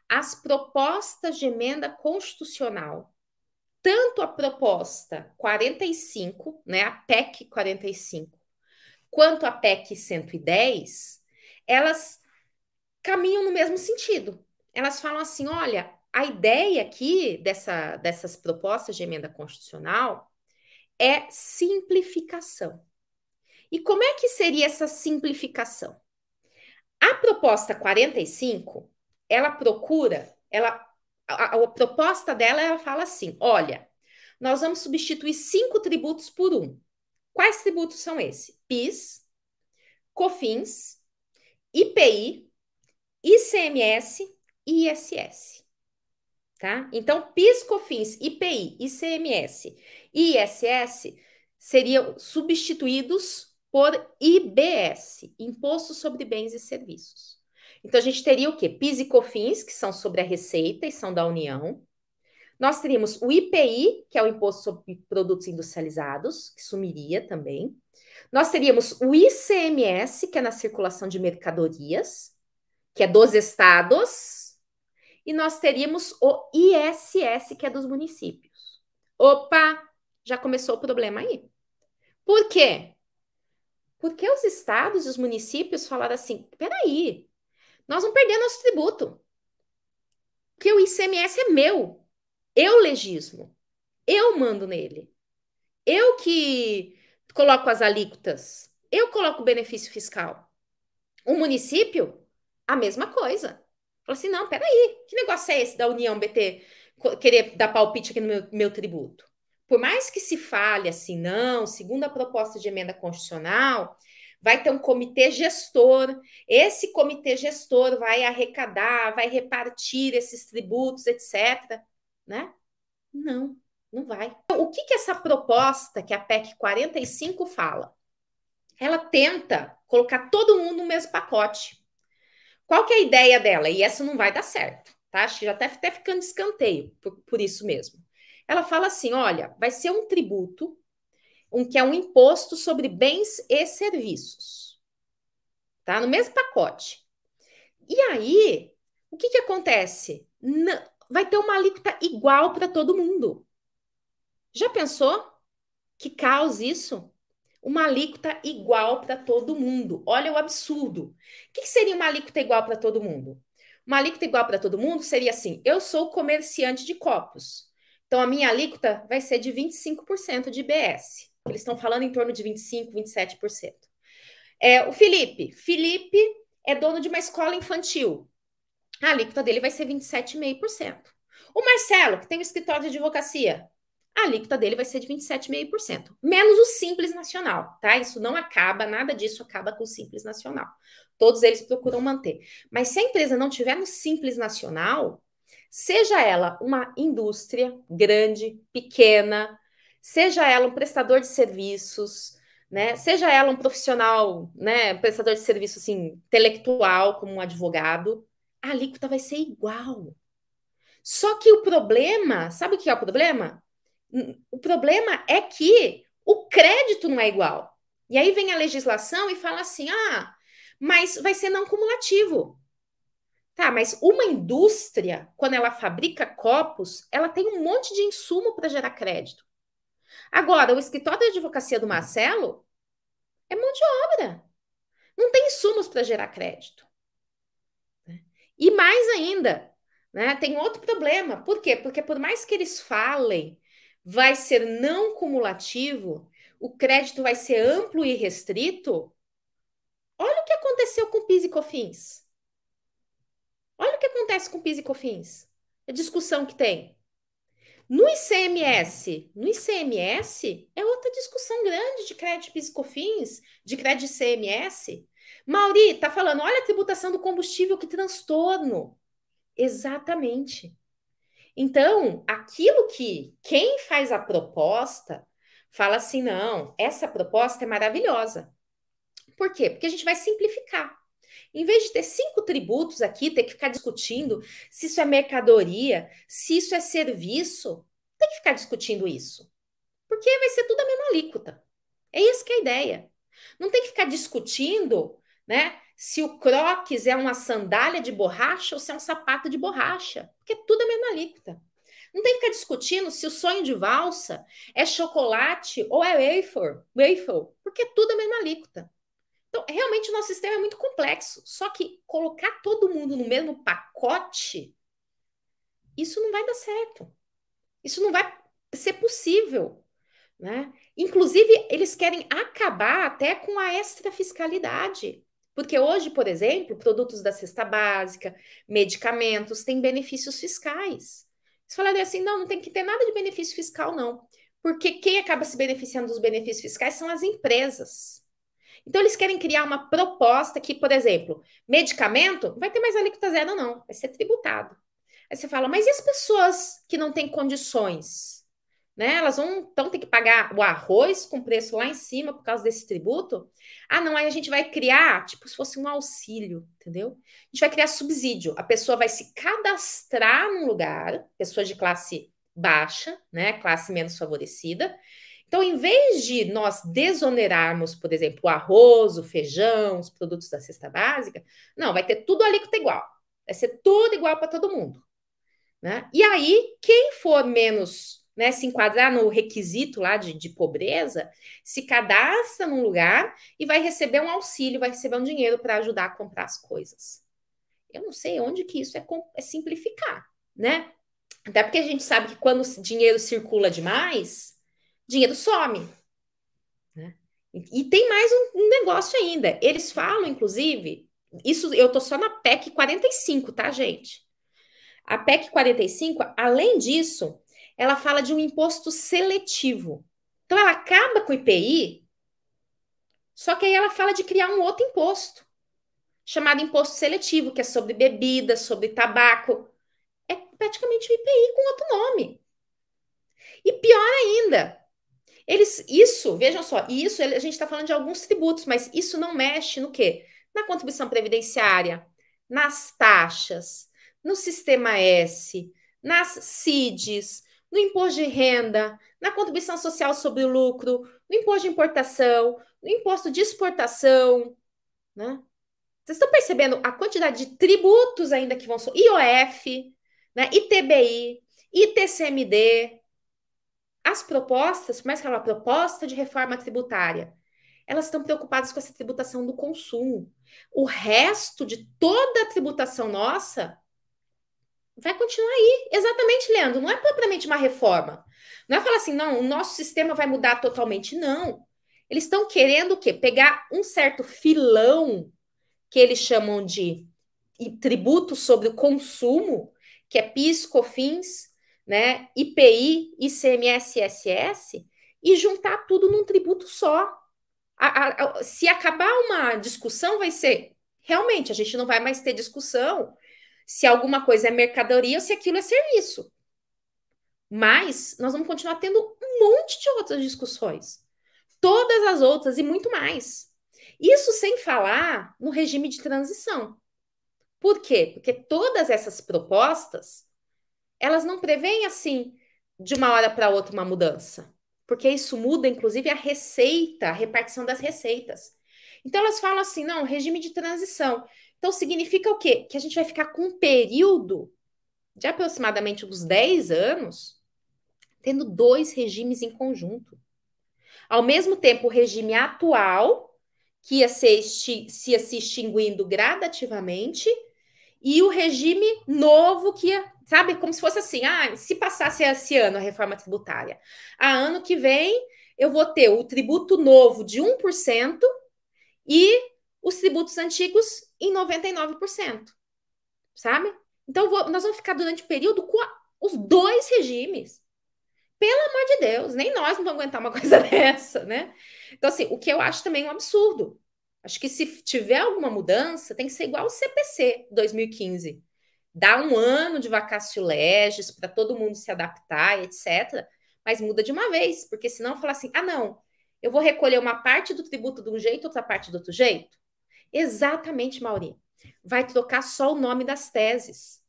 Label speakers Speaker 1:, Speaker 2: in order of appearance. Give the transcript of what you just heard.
Speaker 1: as propostas de emenda constitucional, tanto a proposta 45, né, a PEC 45, quanto a PEC 110, elas caminham no mesmo sentido. Elas falam assim: olha, a ideia aqui dessas propostas de emenda constitucional é simplificação. E como é que seria essa simplificação? A proposta 45, ela procura, a proposta dela, ela fala assim: olha, nós vamos substituir 5 tributos por um. Quais tributos são esses? PIS, COFINS, IPI, ICMS e ISS. Tá? Então, PIS, COFINS, IPI, ICMS e ISS seriam substituídos por IBS, Imposto sobre Bens e Serviços. Então, a gente teria o quê? PIS e COFINS, que são sobre a receita e são da União. Nós teríamos o IPI, que é o Imposto sobre Produtos Industrializados, que sumiria também. Nós teríamos o ICMS, que é na circulação de mercadorias, que é dos estados. E nós teríamos o ISS, que é dos municípios. Opa, já começou o problema aí. Por quê? Porque os estados e os municípios falaram assim: peraí, nós vamos perder nosso tributo. Porque o ICMS é meu. Eu legislo. Eu mando nele. Eu que coloco as alíquotas. Eu coloco o benefício fiscal. O município, a mesma coisa. Fala assim: não, peraí, que negócio é esse da União BT querer dar palpite aqui no meu tributo? Por mais que se fale assim, não, segundo a proposta de emenda constitucional, vai ter um comitê gestor. Esse comitê gestor vai arrecadar, vai repartir esses tributos, etc. Né? Não, não vai. Então, o que essa proposta, que é a PEC 45, fala? Ela tenta colocar todo mundo no mesmo pacote. Qual que é a ideia dela? E essa não vai dar certo, tá? Acho que já está até ficando de escanteio por isso mesmo. Ela fala assim: olha, vai ser um tributo, que é um imposto sobre bens e serviços, tá? No mesmo pacote. E aí, o que acontece? Vai ter uma alíquota igual para todo mundo. Já pensou que caos isso? Uma alíquota igual para todo mundo. Olha o absurdo. O que seria uma alíquota igual para todo mundo? Uma alíquota igual para todo mundo seria assim: eu sou comerciante de copos. Então, a minha alíquota vai ser de 25% de IBS. Eles estão falando em torno de 25%, 27%. O Felipe é dono de uma escola infantil. A alíquota dele vai ser 27,5%. O Marcelo, que tem um escritório de advocacia, a alíquota dele vai ser de 27,5%. Menos o Simples Nacional, tá? Isso não acaba, nada disso acaba com o Simples Nacional. Todos eles procuram manter. Mas se a empresa não tiver no Simples Nacional, seja ela uma indústria grande, pequena, seja ela um prestador de serviços, né? Seja ela um profissional, né, prestador de serviço assim, intelectual, como um advogado, a alíquota vai ser igual. Só que o problema, sabe o que é o problema? O problema é que o crédito não é igual. E aí vem a legislação e fala assim: ah, mas vai ser não cumulativo. Tá, mas uma indústria, quando ela fabrica copos, ela tem um monte de insumo para gerar crédito. Agora, o escritório de advocacia do Marcelo é mão de obra. Não tem insumos para gerar crédito. E mais ainda, né, tem outro problema. Por quê? Porque por mais que eles falem, vai ser não cumulativo, o crédito vai ser amplo e restrito. Olha o que aconteceu com PIS e COFINS. Olha o que acontece com PIS e COFINS. A discussão que tem. No ICMS é outra discussão grande de crédito PIS e COFINS, de crédito ICMS. Mauri, tá falando, olha a tributação do combustível, que transtorno. Exatamente. Então, aquilo que quem faz a proposta fala assim: não, essa proposta é maravilhosa. Por quê? Porque a gente vai simplificar. Em vez de ter 5 tributos aqui, ter que ficar discutindo se isso é mercadoria, se isso é serviço, tem que ficar discutindo isso. Porque vai ser tudo a mesma alíquota. É isso que é a ideia. Não tem que ficar discutindo, né? se o Crocs é uma sandália de borracha ou se é um sapato de borracha, porque tudo é a mesma alíquota. Não tem que ficar discutindo se o sonho de valsa é chocolate ou é waffle, porque tudo é a mesma alíquota. Então, realmente, o nosso sistema é muito complexo. Só que colocar todo mundo no mesmo pacote, isso não vai dar certo. Isso não vai ser possível, né? Inclusive, eles querem acabar até com a extrafiscalidade. Porque hoje, por exemplo, produtos da cesta básica, medicamentos, têm benefícios fiscais. Eles falaram assim, não, não tem que ter nada de benefício fiscal, não. Porque quem acaba se beneficiando dos benefícios fiscais são as empresas. Então, eles querem criar uma proposta que, por exemplo, medicamento não vai ter mais alíquota zero, não, vai ser tributado. Aí você fala, mas e as pessoas que não têm condições? Né? Elas vão então ter que pagar o arroz com preço lá em cima por causa desse tributo? Ah, não, aí a gente vai criar, tipo, se fosse um auxílio, entendeu? A gente vai criar subsídio. A pessoa vai se cadastrar num lugar, pessoa de classe baixa, né? Classe menos favorecida. Então, em vez de nós desonerarmos, por exemplo, o arroz, o feijão, os produtos da cesta básica, não, vai ter tudo alíquota igual. Vai ser tudo igual para todo mundo. Né? E aí, quem for menos, né, se enquadrar no requisito lá de pobreza, se cadastra num lugar e vai receber um auxílio, vai receber um dinheiro para ajudar a comprar as coisas. Eu não sei onde que isso é simplificar, né? Até porque a gente sabe que quando o dinheiro circula demais, dinheiro some. Né? E tem mais um negócio ainda. Eles falam, inclusive, isso eu tô só na PEC 45, tá, gente? A PEC 45, além disso, ela fala de um imposto seletivo. Então, ela acaba com o IPI, só que aí ela fala de criar um outro imposto, chamado imposto seletivo, que é sobre bebida, sobre tabaco. É praticamente o IPI com outro nome. E pior ainda, vejam só, a gente está falando de alguns tributos, mas isso não mexe no quê? Na contribuição previdenciária, nas taxas, no sistema S, nas CIDs, no imposto de renda, na contribuição social sobre o lucro, no imposto de importação, no imposto de exportação, né? Vocês estão percebendo a quantidade de tributos ainda que vão ser IOF, né? ITBI, ITCMD, as propostas, por mais que ela é uma proposta de reforma tributária, elas estão preocupadas com essa tributação do consumo. O resto de toda a tributação nossa vai continuar aí. Exatamente, Leandro. Não é propriamente uma reforma. Não é falar assim, não, o nosso sistema vai mudar totalmente. Não. Eles estão querendo o quê? Pegar um certo filão que eles chamam de tributo sobre o consumo, que é PIS, COFINS, né, IPI, ICMS, ISS, e juntar tudo num tributo só. Se acabar uma discussão, vai ser realmente a gente não vai mais ter discussão se alguma coisa é mercadoria ou se aquilo é serviço. Mas nós vamos continuar tendo um monte de outras discussões, todas as outras e muito mais. Isso sem falar no regime de transição. Por quê? Porque todas essas propostas, elas não preveem assim de uma hora para outra uma mudança, porque isso muda inclusive a receita, a repartição das receitas. Então elas falam assim, não, regime de transição. Então significa o quê? Que a gente vai ficar com um período de aproximadamente uns 10 anos tendo dois regimes em conjunto. Ao mesmo tempo, o regime atual, que ia se extinguindo gradativamente, e o regime novo que ia, sabe, como se fosse assim, se passasse esse ano a reforma tributária, ano que vem eu vou ter o tributo novo de 1% e os tributos antigos em 99%, sabe? Então nós vamos ficar durante o período com os dois regimes. Pelo amor de Deus, nem nós não vamos aguentar uma coisa dessa, né? Então, assim, o que eu acho também um absurdo. Acho que se tiver alguma mudança, tem que ser igual o CPC 2015. Dá um ano de vacatio legis para todo mundo se adaptar, etc. Mas muda de uma vez, porque senão fala assim: não, eu vou recolher uma parte do tributo de um jeito, outra parte do outro jeito. Exatamente, Mauri. Vai trocar só o nome das teses.